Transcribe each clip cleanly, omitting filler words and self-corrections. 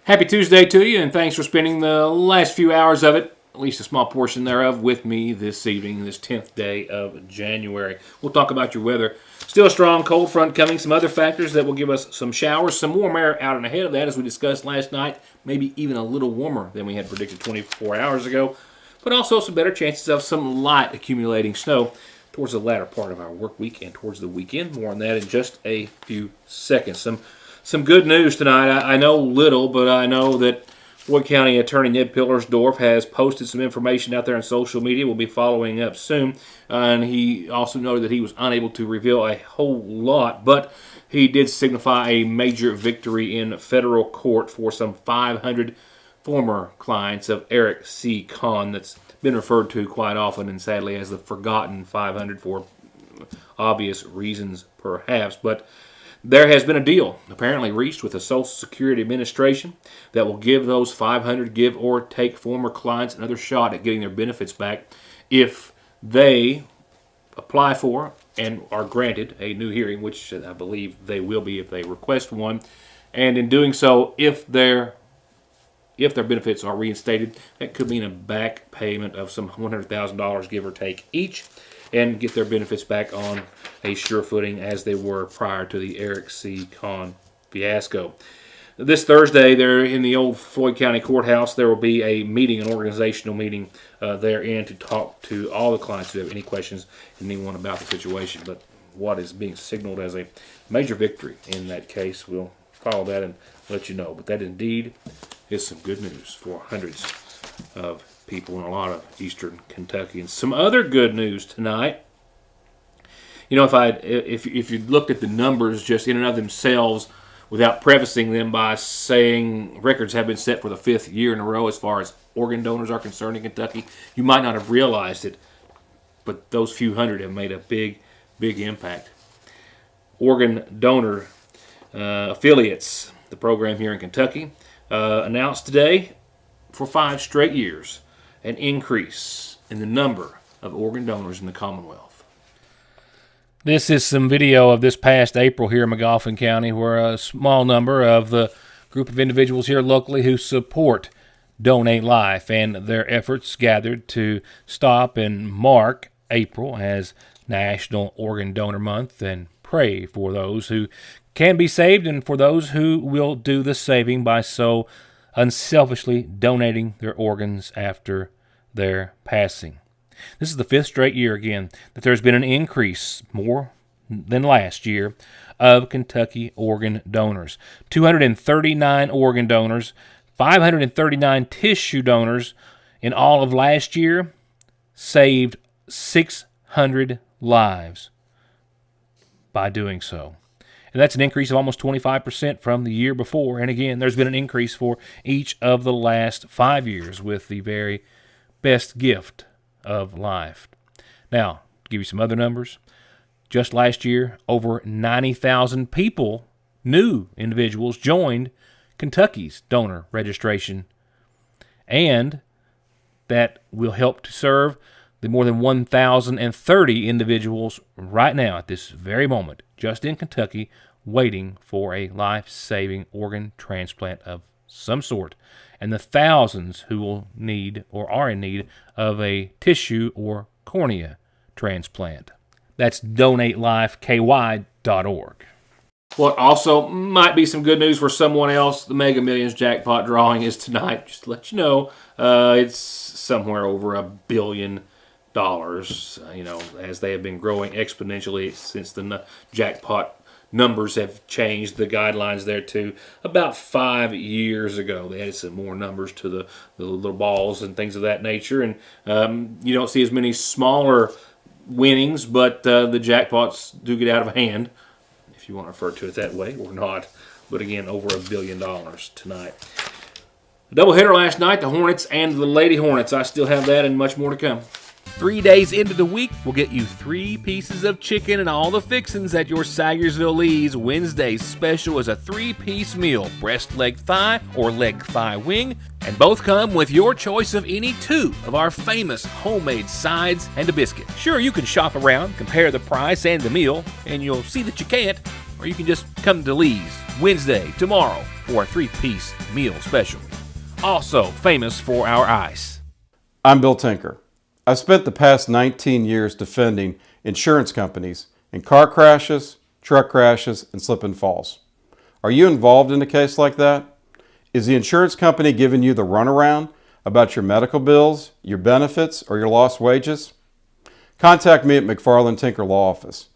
Happy Tuesday to you, and thanks for spending the last few hours of it, at least a small portion thereof, with me this evening, this 10th day of January. We'll talk about your weather. Still a strong cold front coming, some other factors that will give us some showers, some warm air out and ahead of that, as we discussed last night, maybe even a little warmer than we had predicted 24 hours ago, but also some better chances of some light accumulating snow towards the latter part of our work week and towards the weekend. More on that in just a few seconds. Some good news tonight. I know little, but I know that Floyd County Attorney Ned Pillersdorf has posted some information out there on social media. We'll be following up soon. And he also noted that he was unable to reveal a whole lot, but he did signify a major victory in federal court for some 500 former clients of Eric C. Kahn. That's been referred to quite often and sadly as the forgotten 500 for obvious reasons perhaps. But there has been a deal apparently reached with the Social Security Administration that will give those 500 give or take former clients another shot at getting their benefits back if they apply for and are granted a new hearing, which I believe they will be if they request one. And in doing so, if their benefits are reinstated, that could mean a back payment of some $100,000 give or take each, and get their benefits back on a sure footing as they were prior to the Eric C. Kahn fiasco. This Thursday, there in the old Floyd County Courthouse, there will be a meeting, an organizational meeting therein to talk to all the clients who have any questions and anyone about the situation. But what is being signaled as a major victory in that case, we'll follow that and let you know. But that indeed is some good news for hundreds of people in a lot of eastern Kentucky. And some other good news tonight. You know, if you looked at the numbers just in and of themselves without prefacing them by saying records have been set for the 5th year in a row as far as organ donors are concerned in Kentucky, you might not have realized it, but those few hundred have made a big impact. Organ donor affiliates, the program here in Kentucky, announced today for 5 straight years an increase in the number of organ donors in the Commonwealth. This is some video of this past April here in McGoffin County, where a small number of the group of individuals here locally who support Donate Life and their efforts gathered to stop and mark April as National Organ Donor Month and pray for those who can be saved and for those who will do the saving by so unselfishly donating their organs after their passing. This is the 5th straight year, again, that there's been an increase, more than last year, of Kentucky organ donors. 239 organ donors, 539 tissue donors in all of last year, saved 600 lives by doing so. And that's an increase of almost 25% from the year before. And again, there's been an increase for each of the last 5 years with the very best gift of life. Now, to give you some other numbers, just last year, over 90,000 people, new individuals, joined Kentucky's donor registration. And that will help to serve the more than 1,030 individuals right now at this very moment, just in Kentucky, waiting for a life-saving organ transplant of some sort, and the thousands who will need or are in need of a tissue or cornea transplant. That's donatelifeky.org. What also might be some good news for someone else, the Mega Millions jackpot drawing is tonight. Just to let you know, it's somewhere over $1 billion. As they have been growing exponentially since the jackpot numbers have changed, the guidelines there too. About 5 years ago, they added some more numbers to the little balls and things of that nature. And you don't see as many smaller winnings, but the jackpots do get out of hand, if you want to refer to it that way or not. But again, over $1 billion tonight. A doubleheader last night, the Hornets and the Lady Hornets. I still have that and much more to come. 3 days into the week, we'll get you 3 pieces of chicken and all the fixins at your Sagersville Lee's. Wednesday's special is a 3-piece meal, breast, leg, thigh, or leg, thigh, wing, and both come with your choice of any 2 of our famous homemade sides and a biscuit. Sure, you can shop around, compare the price and the meal, and you'll see that you can't or you can just come to Lee's Wednesday, tomorrow, for a 3-piece meal special. Also famous for our ice. I'm Bill Tinker. I've spent the past 19 years defending insurance companies in car crashes, truck crashes, and slip and falls. Are you involved in a case like that? Is the insurance company giving you the runaround about your medical bills, your benefits, or your lost wages? Contact me at McFarland Tinker Law Office.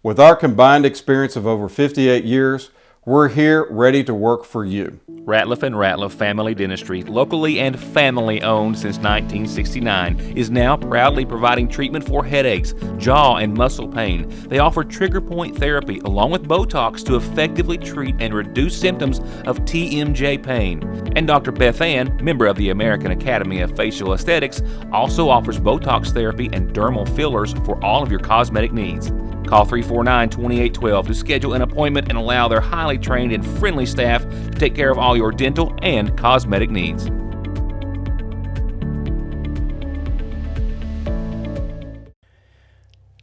With our combined experience of over 58 years, we're here ready to work for you. Ratliff & Ratliff Family Dentistry, locally and family owned since 1969, is now proudly providing treatment for headaches, jaw and muscle pain. They offer trigger point therapy along with Botox to effectively treat and reduce symptoms of TMJ pain. And Dr. Beth Ann, member of the American Academy of Facial Aesthetics, also offers Botox therapy and dermal fillers for all of your cosmetic needs. Call 349-2812 to schedule an appointment and allow their highly trained and friendly staff to take care of all your dental and cosmetic needs.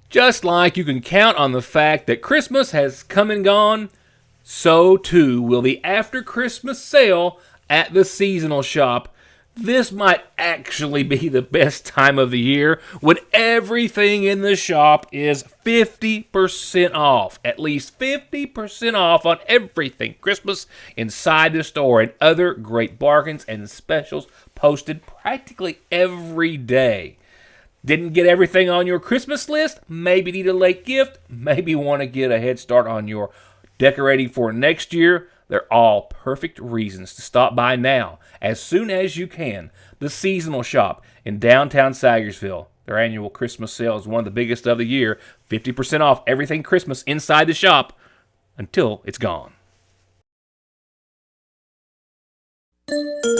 Just like you can count on the fact that Christmas has come and gone, so too will the after Christmas sale at the seasonal shop. This might actually be the best time of the year when everything in the shop is 50% off. At least 50% off on everything Christmas inside the store, and other great bargains and specials posted practically every day. Didn't get everything on your Christmas list? Maybe need a late gift? Maybe want to get a head start on your decorating for next year? They're all perfect reasons to stop by now, as soon as you can. The Seasonal Shop in downtown Sayersville. Their annual Christmas sale is one of the biggest of the year. 50% off everything Christmas inside the shop until it's gone.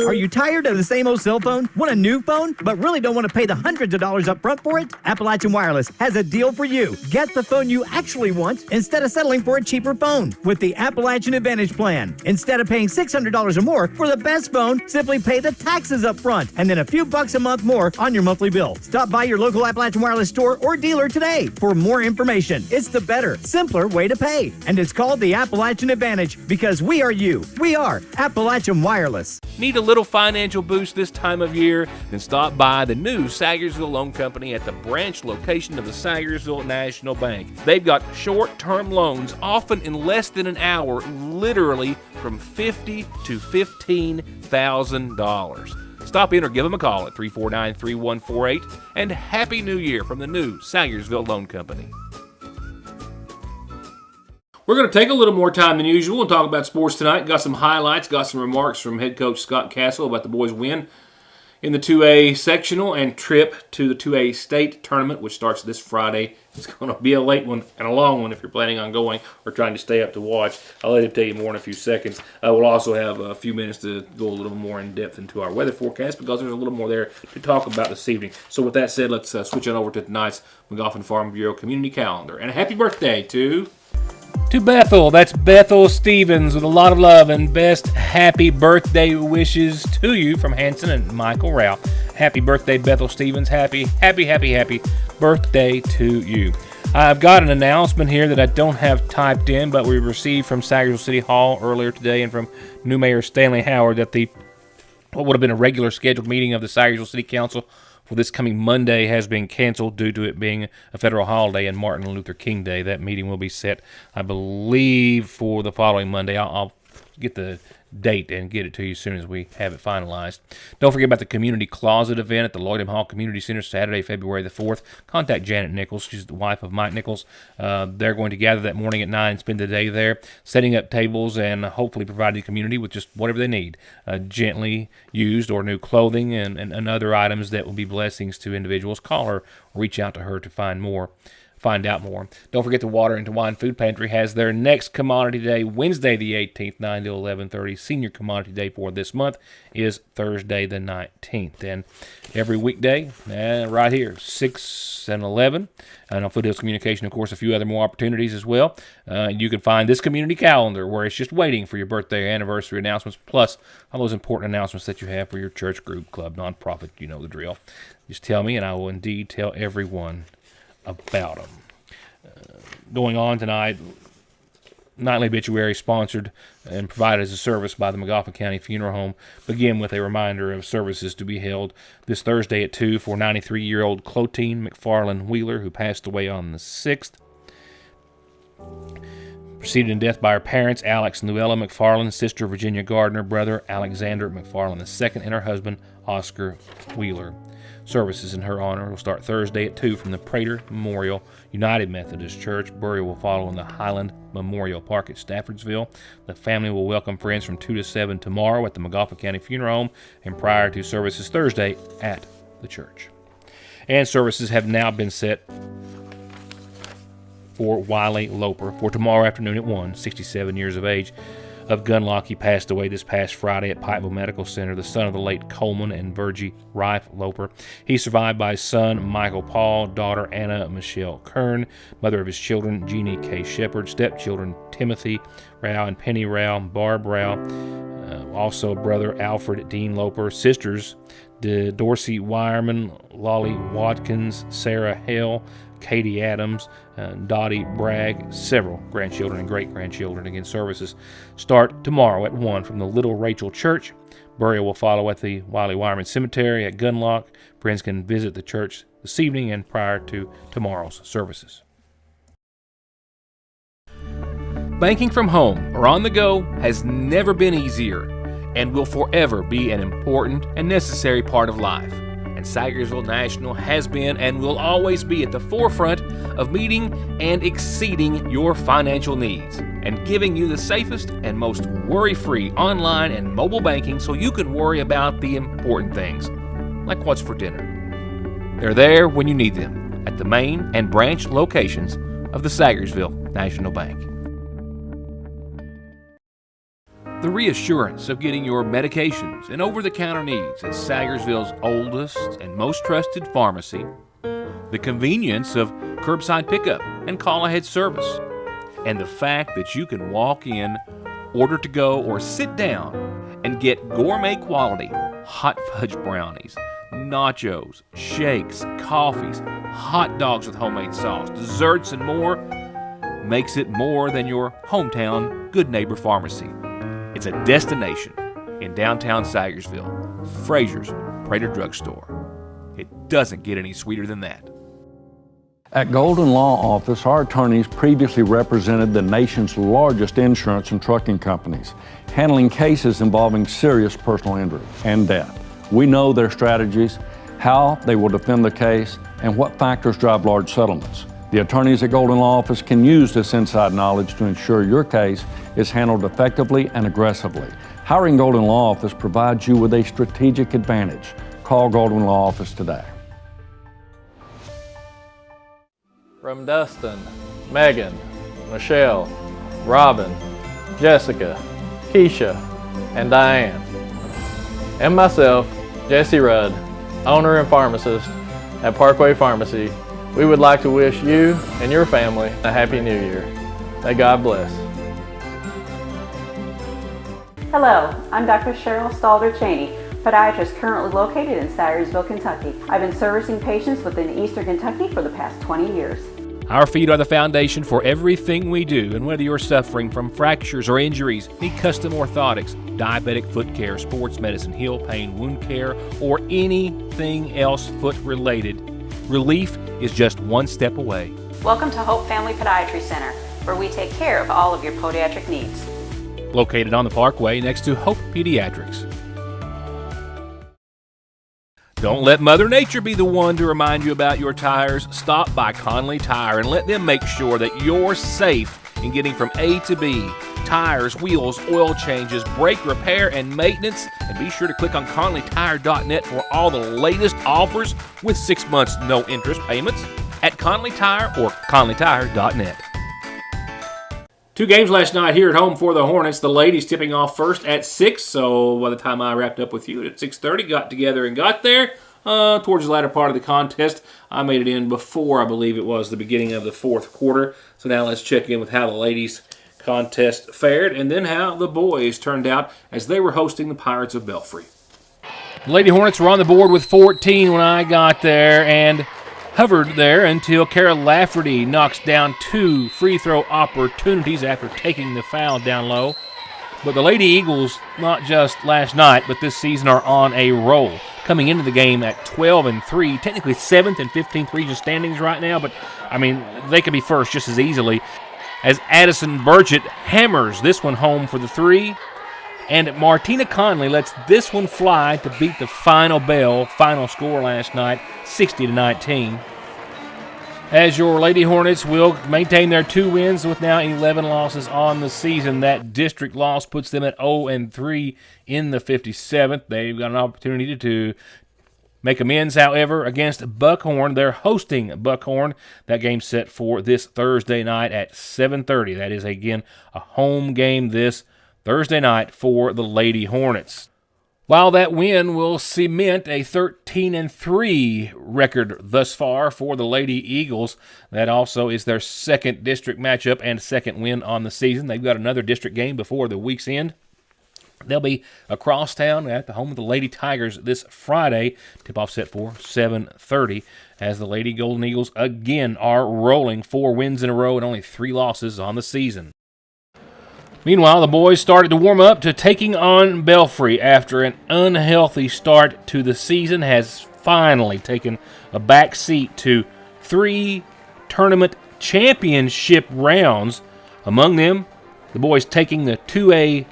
Are you tired of the same old cell phone? Want a new phone, but really don't want to pay the hundreds of dollars up front for it? Appalachian Wireless has a deal for you. Get the phone you actually want instead of settling for a cheaper phone with the Appalachian Advantage Plan. Instead of paying $600 or more for the best phone, simply pay the taxes up front and then a few bucks a month more on your monthly bill. Stop by your local Appalachian Wireless store or dealer today for more information. It's the better, simpler way to pay. And it's called the Appalachian Advantage because we are you. We are Appalachian Wireless. Need a little financial boost this time of year? Then stop by the new Sayersville Loan Company at the branch location of the Sayersville National Bank. They've got short-term loans, often in less than an hour, literally from $50,000 to $15,000. Stop in or give them a call at 349-3148. And Happy New Year from the new Sayersville Loan Company. We're going to take a little more time than usual and talk about sports tonight. Got some highlights, got some remarks from head coach Scott Castle about the boys' win in the 2A sectional and trip to the 2A state tournament, which starts this Friday. It's going to be a late one and a long one if you're planning on going or trying to stay up to watch. I'll let him tell you more in a few seconds. We'll also have a few minutes to go a little more in depth into our weather forecast because there's a little more there to talk about this evening. So with that said, let's switch on over to tonight's McGoffin Farm Bureau community calendar. And a happy birthday to Bethel. That's Bethel Stevens with a lot of love and best happy birthday wishes to you from Hanson and Michael Rao. Happy birthday, Bethel Stevens. Happy birthday to you. I've got an announcement here that I don't have typed in, but we received from Sayersville City Hall earlier today and from new Mayor Stanley Howard that what would have been a regular scheduled meeting of the Sayersville City Council for this coming Monday has been canceled due to it being a federal holiday and Martin Luther King Day. That meeting will be set, I believe, for the following Monday. I'll get the date and get it to you as soon as we have it finalized. Don't forget about the Community Closet event at the Lloyd M. Hall Community Center Saturday, February the 4th. Contact Janet Nichols. She's the wife of Mike Nichols. They're going to gather that morning at 9 and spend the day there, setting up tables and hopefully providing the community with just whatever they need, gently used or new clothing and other items that will be blessings to individuals. Call her or reach out to her to find out more. Don't forget the Water and Wine Food Pantry has their next Commodity Day, Wednesday the 18th, 9 to 11:30. Senior Commodity Day for this month is Thursday the 19th. And every weekday, right here, 6 and 11. And on Foothills Communication, of course, a few other more opportunities as well. You can find this community calendar where it's just waiting for your birthday or anniversary announcements, plus all those important announcements that you have for your church, group, club, nonprofit. You know the drill. Just tell me, and I will indeed tell everyone about them. Going on tonight, nightly obituary sponsored and provided as a service by the McGoffin County Funeral Home begin with a reminder of services to be held this Thursday at 2 for 93-year-old Clotine McFarland Wheeler, who passed away on the 6th. Preceded in death by her parents, Alex and Luella McFarland, sister Virginia Gardner, brother Alexander McFarland II, and her husband Oscar Wheeler. Services in her honor will start Thursday at 2 from the Prater Memorial United Methodist Church. Burial will follow in the Highland Memorial Park at Staffordsville. The family will welcome friends from 2 to 7 tomorrow at the McGoffin County Funeral Home and prior to services Thursday at the church. And services have now been set for Wiley Loper for tomorrow afternoon at 1, 67 years of age. Of Gunlock, he passed away this past Friday at Pikeville Medical Center, the son of the late Coleman and Virgie Rife Loper. He's survived by his son, Michael Paul, daughter Anna Michelle Kern, mother of his children, Jeannie K. Shepard, stepchildren, Timothy Rao and Penny Rao, Barb Rao, also brother Alfred Dean Loper, sisters Dorsey Wireman, Lolly Watkins, Sarah Hale, Katie Adams, Dottie Bragg, several grandchildren and great-grandchildren. Again, services start tomorrow at 1 from the Little Rachel Church. Burial will follow at the Wiley Wireman Cemetery at Gunlock. Friends can visit the church this evening and prior to tomorrow's services. Banking from home or on the go has never been easier and will forever be an important and necessary part of life. And Sagersville National has been and will always be at the forefront of meeting and exceeding your financial needs and giving you the safest and most worry-free online and mobile banking so you can worry about the important things, like what's for dinner. They're there when you need them at the main and branch locations of the Sagersville National Bank. The reassurance of getting your medications and over-the-counter needs at Sagersville's oldest and most trusted pharmacy, the convenience of curbside pickup and call-ahead service, and the fact that you can walk in, order to go, or sit down and get gourmet quality hot fudge brownies, nachos, shakes, coffees, hot dogs with homemade sauce, desserts, and more makes it more than your hometown Good Neighbor Pharmacy. It's a destination in downtown Sagersville, Frazier's Prater Drugstore. It doesn't get any sweeter than that. At Golden Law Office, our attorneys previously represented the nation's largest insurance and trucking companies, handling cases involving serious personal injury and death. We know their strategies, how they will defend the case, and what factors drive large settlements. The attorneys at Golden Law Office can use this inside knowledge to ensure your case is handled effectively and aggressively. Hiring Golden Law Office provides you with a strategic advantage. Call Golden Law Office today. From Dustin, Megan, Michelle, Robin, Jessica, Keisha, and Diane, and myself, Jesse Rudd, owner and pharmacist at Parkway Pharmacy, we would like to wish you and your family a Happy New Year. May God bless. Hello, I'm Dr. Cheryl Stalder Cheney, podiatrist currently located in Sayersville, Kentucky. I've been servicing patients within Eastern Kentucky for the past 20 years. Our feet are the foundation for everything we do, and whether you're suffering from fractures or injuries, need custom orthotics, diabetic foot care, sports medicine, heel pain, wound care, or anything else foot related, relief is just one step away. Welcome to Hope Family Podiatry Center, where we take care of all of your podiatric needs. Located on the Parkway next to Hope Pediatrics. Don't let Mother Nature be the one to remind you about your tires. Stop by Conley Tire and let them make sure that you're safe in getting from A to B. Tires, wheels, oil changes, brake repair, and maintenance. And be sure to click on ConleyTire.net for all the latest offers with 6 months no interest payments at Conley Tire or ConleyTire.net. 2 games last night here at home for the Hornets. The ladies tipping off first at 6, so by the time I wrapped up with you at 6:30, got together and got there towards the latter part of the contest. I made it in before, I believe it was, the beginning of the 4th quarter. So now let's check in with how the ladies contest fared and then how the boys turned out as they were hosting the Pirates of Belfry. The Lady Hornets were on the board with 14 when I got there, and hovered there until Kara Lafferty knocks down 2 free throw opportunities after taking the foul down low. But the Lady Eagles, not just last night, but this season, are on a roll. Coming into the game at 12-3, technically 7th and 15th region standings right now, but, I mean, they could be first just as easily. As Addison Burchett hammers this one home for the 3, and Martina Conley lets this one fly to beat the final bell. Final score last night, 60-19. As your Lady Hornets will maintain their 2 wins with now 11 losses on the season. That district loss puts them at 0-3 in the 57th. They've got an opportunity to make amends, however, against Buckhorn. They're hosting Buckhorn. That game's set for this Thursday night at 7:30. That is, again, a home game this Thursday night for the Lady Hornets. While that win will cement a 13-3 record thus far for the Lady Eagles, that also is their second district matchup and second win on the season. They've got another district game before the week's end. They'll be across town at the home of the Lady Tigers this Friday. Tip-off set for 7:30 as the Lady Golden Eagles again are rolling 4 wins in a row and only 3 losses on the season. Meanwhile, the boys started to warm up to taking on Belfry after an unhealthy start to the season has finally taken a back seat to 3 tournament championship rounds. Among them, the boys taking the 2A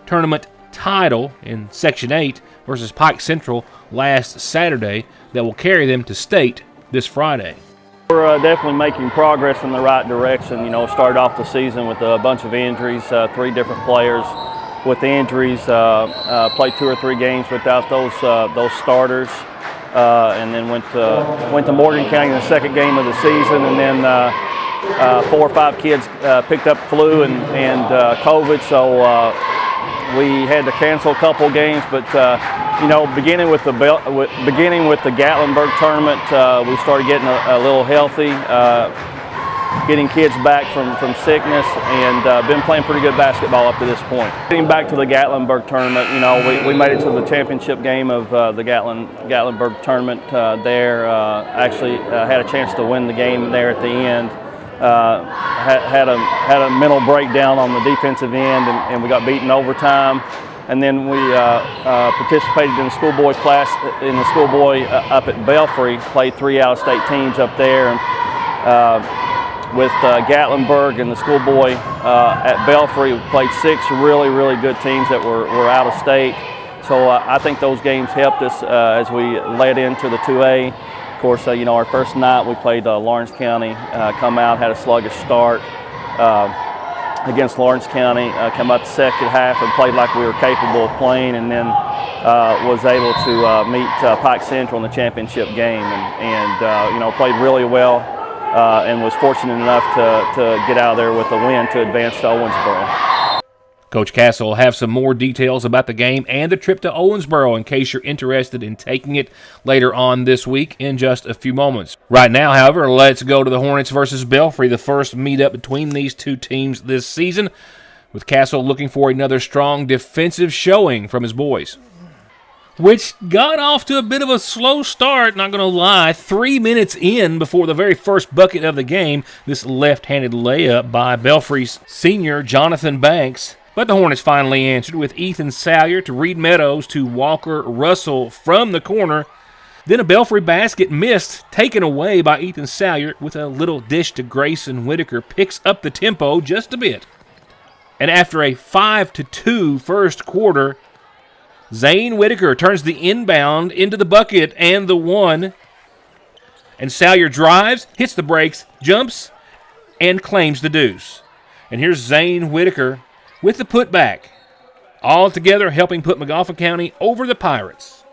tournament title in Section 8 versus Pike Central last Saturday that will carry them to state this Friday. We're definitely making progress in the right direction. You know, started off the season with a bunch of injuries, 3 different players with the injuries, played 2 or 3 games without those starters, and then went to Morgan County in the second game of the season, and then 4 or 5 kids picked up flu and COVID, so we had to cancel a couple games, but you know, beginning with the Gatlinburg tournament, we started getting a little healthy, getting kids back from sickness, and been playing pretty good basketball up to this point. Getting back to the Gatlinburg tournament, you know, we made it to the championship game of the Gatlinburg tournament there. Actually had a chance to win the game there at the end. Had a mental breakdown on the defensive end, and we got beaten overtime. And then we participated in the schoolboy class, in the schoolboy up at Belfry, played 3 out-of-state teams up there. And, with Gatlinburg and the schoolboy at Belfry, we played 6 really, really good teams that were out of state. So I think those games helped us as we led into the 2A. Of course, you know, our first night we played Lawrence County, come out, had a sluggish start against Lawrence County, come out the second half and played like we were capable of playing, and then was able to meet Pike Central in the championship game, and you know, played really well and was fortunate enough to get out of there with a win to advance to Owensboro. Coach Castle will have some more details about the game and the trip to Owensboro in case you're interested in taking it later on this week in just a few moments. Right now, however, let's go to the Hornets versus Belfry, the first meetup between these 2 teams this season, with Castle looking for another strong defensive showing from his boys, which got off to a bit of a slow start, not going to lie. 3 minutes in before the very first bucket of the game, this left-handed layup by Belfry's senior Jonathan Banks. But the Hornets finally answered with Ethan Salyer to Reed Meadows to Walker Russell from the corner. Then a Belfry basket missed, taken away by Ethan Salyer with a little dish to Grayson Whitaker. Picks up the tempo just a bit. And after a 5-2 first quarter, Zane Whitaker turns the inbound into the bucket and the one. And Salyer drives, hits the brakes, jumps, and claims the deuce. And here's Zane Whitaker with the putback, all together helping put McGoffin County over the Pirates.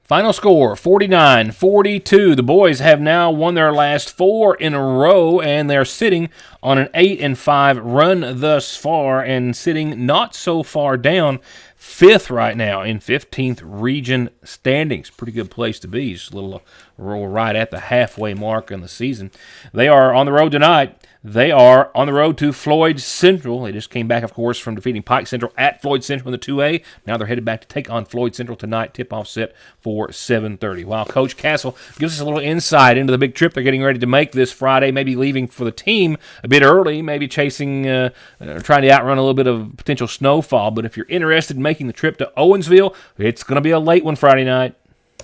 Final score, 49-42. The boys have now won their last 4 in a row, and they're sitting on an 8-5 run thus far, and sitting not so far down, 5th right now in 15th region standings. Pretty good place to be. Just a little right at the halfway mark in the season. They are on the road tonight. They are on the road to Floyd Central. They just came back, of course, from defeating Pike Central at Floyd Central in the 2A. Now they're headed back to take on Floyd Central tonight. Tip-off set for 7:30. While Coach Castle gives us a little insight into the big trip they're getting ready to make this Friday, maybe leaving for the team a bit early, maybe trying to outrun a little bit of potential snowfall. But if you're interested in making the trip to Owensville, it's going to be a late one Friday night.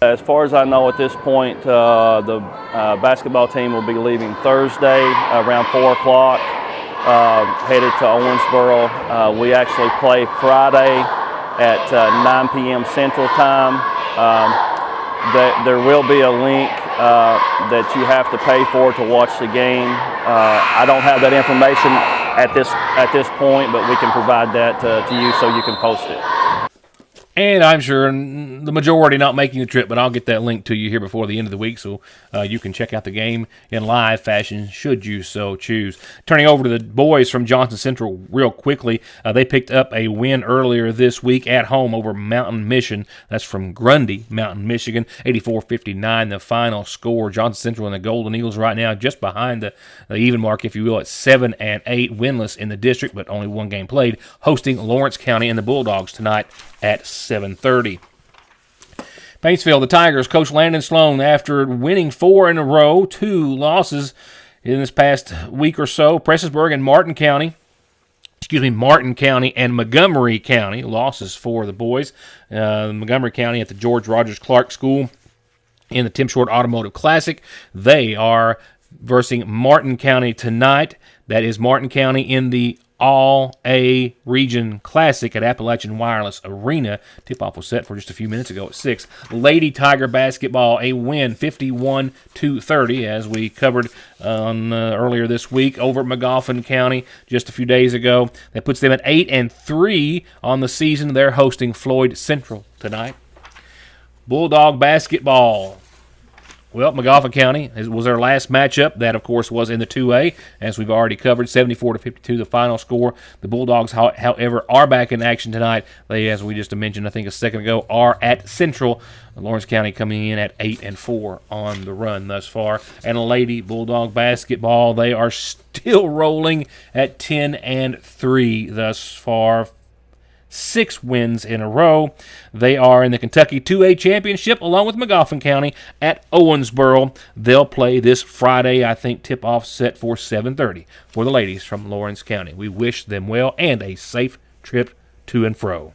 As far as I know at this point, the basketball team will be leaving Thursday around 4 o'clock, headed to Owensboro. We actually play Friday at 9 p.m. Central Time. There will be a link that you have to pay for to watch the game. I don't have that information at this point, but we can provide that to you so you can post it. And I'm sure the majority not making the trip, but I'll get that link to you here before the end of the week so you can check out the game in live fashion should you so choose. Turning over to the boys from Johnson Central real quickly, they picked up a win earlier this week at home over Mountain Mission. That's from Grundy, Mountain, Michigan, 84-59 the final score. Johnson Central and the Golden Eagles right now just behind the even mark, if you will, at 7-8, winless in the district, but only one game played, hosting Lawrence County and the Bulldogs tonight at 7:30. Paintsville, the Tigers, Coach Landon Sloan, after winning 4 in a row, 2 losses in this past week or so, Prestonsburg and Martin County and Montgomery County, losses for the boys. Montgomery County at the George Rogers Clark School in the Tim Short Automotive Classic. They are versing Martin County tonight. That is Martin County in the All-A Region Classic at Appalachian Wireless Arena. Tip-off was set for just a few minutes ago at 6. Lady Tiger basketball, a win, 51-30, as we covered earlier this week over at Magoffin County just a few days ago. That puts them at 8-3 on the season. They're hosting Floyd Central tonight. Bulldog basketball. Well, Magoffin County was their last matchup. That, of course, was in the 2A, as we've already covered, 74-52 the final score. The Bulldogs, however, are back in action tonight. They, as we just mentioned, I think a second ago, are at Central. Lawrence County coming in at 8-4 on the run thus far. And Lady Bulldog basketball, they are still rolling at 10-3 thus far. 6 wins in a row. They are in the Kentucky 2A Championship along with Magoffin County at Owensboro. They'll play this Friday, I think, tip-off set for 7:30 for the ladies from Lawrence County. We wish them well and a safe trip to and fro.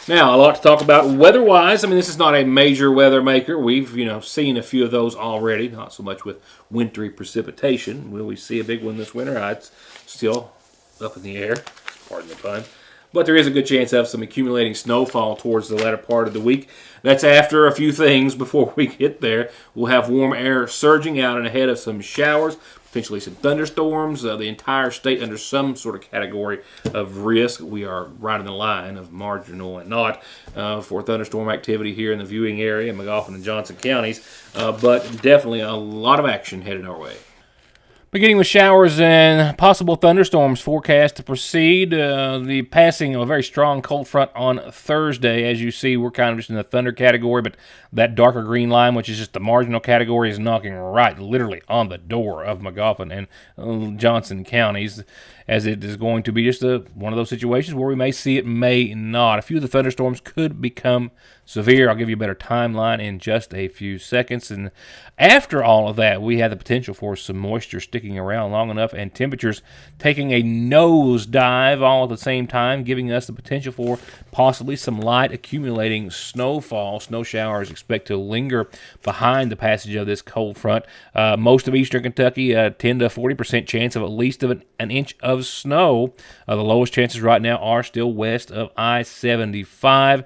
Now, a lot to talk about weather-wise. I mean, this is not a major weather maker. We've, seen a few of those already, not so much with wintry precipitation. Will we see a big one this winter? It's still up in the air, pardon the pun. But there is a good chance of some accumulating snowfall towards the latter part of the week. That's after a few things before we get there. We'll have warm air surging out and ahead of some showers, potentially some thunderstorms. The entire state under some sort of category of risk. We are right in the line of marginal and not for thunderstorm activity here in the viewing area, Magoffin and Johnson counties. But definitely a lot of action headed our way. Beginning with showers and possible thunderstorms forecast to proceed. The passing of a very strong cold front on Thursday. As you see, we're kind of just in the thunder category, but that darker green line, which is just the marginal category, is knocking right literally on the door of Magoffin and Johnson counties, as it is going to be just one of those situations where we may see it, may not. A few of the thunderstorms could become severe. I'll give you a better timeline in just a few seconds. And after all of that, we have the potential for some moisture sticking around long enough and temperatures taking a nosedive all at the same time, giving us the potential for possibly some light accumulating snowfall. Snow showers expect to linger behind the passage of this cold front. Most of eastern Kentucky, 10 to 40% chance of at least of an inch of snow. The lowest chances right now are still west of I-75.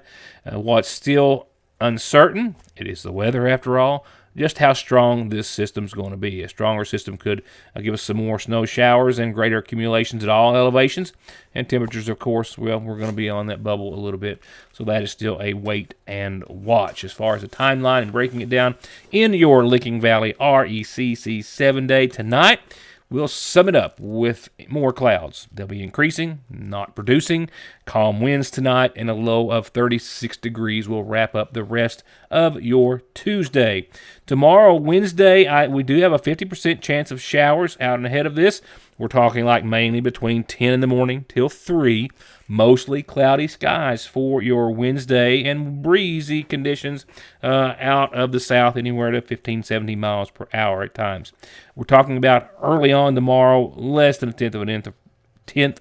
What's still uncertain, it is the weather after all, just how strong this system's going to be. A stronger system could give us some more snow showers and greater accumulations at all elevations. And temperatures, of course, well, we're going to be on that bubble a little bit. So that is still a wait and watch. As far as the timeline and breaking it down, in your Licking Valley RECC 7-day tonight, We'll sum it up with more clouds. They'll be increasing, not producing. Calm winds tonight and a low of 36 degrees will wrap up the rest of your Tuesday. Tomorrow, Wednesday, we do have a 50% chance of showers out and ahead of this. We're talking like mainly between 10 in the morning till 3. Mostly cloudy skies for your Wednesday and breezy conditions out of the south, anywhere to 15, 17 miles per hour at times. We're talking about early on tomorrow, less than a tenth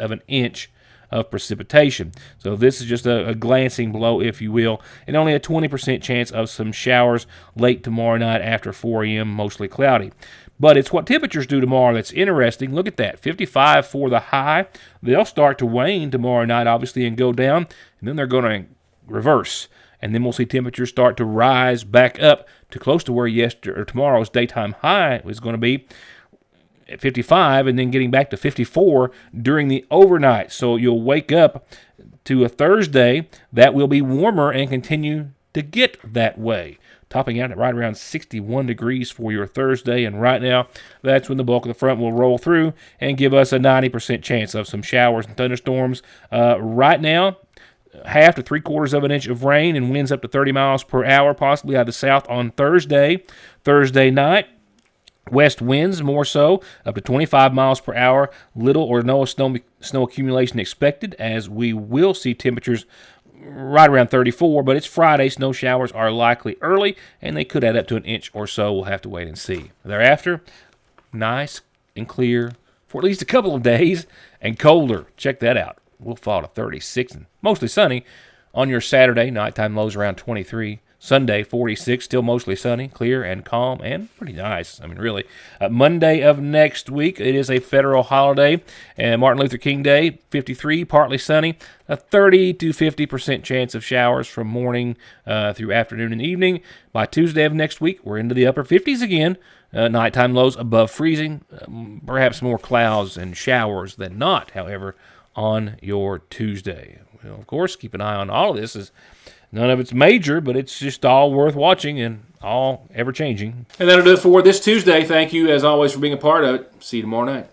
of an inch of precipitation. So this is just a glancing blow, if you will, and only a 20% chance of some showers late tomorrow night after 4 a.m., mostly cloudy. But it's what temperatures do tomorrow that's interesting. Look at that, 55 for the high. They'll start to wane tomorrow night, obviously, and go down, and then they're going to reverse. And then we'll see temperatures start to rise back up to close to where tomorrow's daytime high is going to be at 55, and then getting back to 54 during the overnight. So you'll wake up to a Thursday that will be warmer and continue to get that way, topping out at right around 61 degrees for your Thursday. And right now, that's when the bulk of the front will roll through and give us a 90% chance of some showers and thunderstorms. Right now, half to 3/4 of an inch of rain and winds up to 30 miles per hour, possibly out of the south on Thursday. Thursday night, west winds more so, up to 25 miles per hour. Little or no snow accumulation expected, as we will see temperatures right around 34, but it's Friday. Snow showers are likely early, and they could add up to an inch or so. We'll have to wait and see. Thereafter, nice and clear for at least a couple of days, and colder. Check that out. We'll fall to 36 and mostly sunny on your Saturday. Nighttime lows around 23. Sunday, 46, still mostly sunny, clear and calm, and pretty nice. I mean, really. Monday of next week, it is a federal holiday, and Martin Luther King Day, 53, partly sunny, a 30 to 50% chance of showers from morning through afternoon and evening. By Tuesday of next week, we're into the upper 50s again. Nighttime lows above freezing, perhaps more clouds and showers than not, however, on your Tuesday. Well, of course, keep an eye on all of this. None of it's major, but it's just all worth watching and all ever-changing. And that'll do it for this Tuesday. Thank you, as always, for being a part of it. See you tomorrow night.